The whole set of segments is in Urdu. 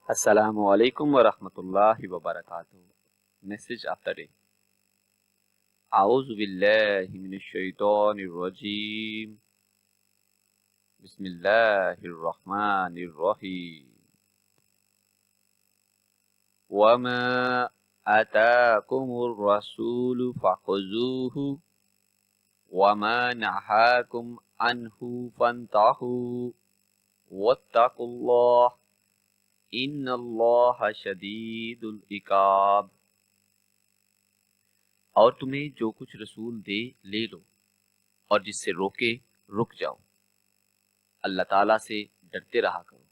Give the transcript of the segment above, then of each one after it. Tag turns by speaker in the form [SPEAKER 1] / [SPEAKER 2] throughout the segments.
[SPEAKER 1] السلام علیکم ورحمۃ اللہ وبرکاتہ۔ Message of the day. اعوذ باللہ من الشیطان الرجیم، بسم اللہ الرحمن الرحیم۔ وما آتاکم الرسول فخذوہ وما نہاکم عنہ فانتہوا واتقوا اللہ ان اللہ شدید العقاب۔ اور تمہیں جو کچھ رسول دے لے لو، اور جس سے روکے رک جاؤ۔ اللہ تعالیٰ سے ڈرتے رہا کرو،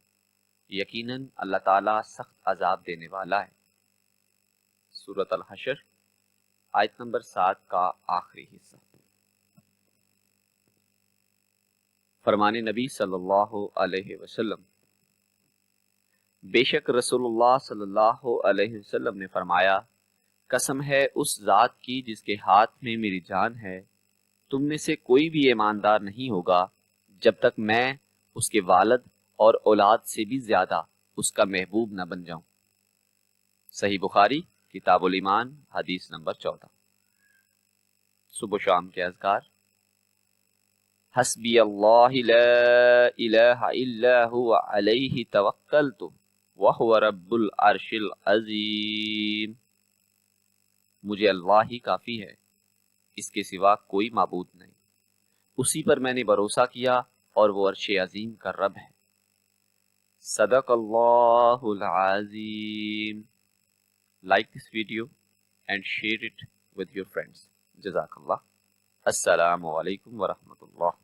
[SPEAKER 1] یقیناً اللہ تعالیٰ سخت عذاب دینے والا ہے۔ سورۃ الحشر آیت نمبر 7 کا آخری حصہ۔ فرمان نبی صلی اللہ علیہ وسلم، بے شک رسول اللہ صلی اللہ علیہ وسلم نے فرمایا، قسم ہے اس ذات کی جس کے ہاتھ میں میری جان ہے، تم میں سے کوئی بھی ایماندار نہیں ہوگا جب تک میں اس کے والد اور اولاد سے بھی زیادہ اس کا محبوب نہ بن جاؤں۔ صحیح بخاری کتاب الایمان حدیث نمبر 14۔ صبح و شام کے اذکار: حسبی اللہ لا الہ الا هو علیہ توکلت وَهُوَ رَبُّ الْعَرْشِ الْعَظِيمِ۔ مجھے اللہ ہی کافی ہے، اس کے سوا کوئی معبود نہیں، اسی پر میں نے بھروسہ کیا اور وہ عرش عظیم کا رب ہے۔ صدق اللہ العظیم۔ Like this video and share it with your friends۔ جزاک اللہ۔ السلام علیکم ورحمۃ اللہ۔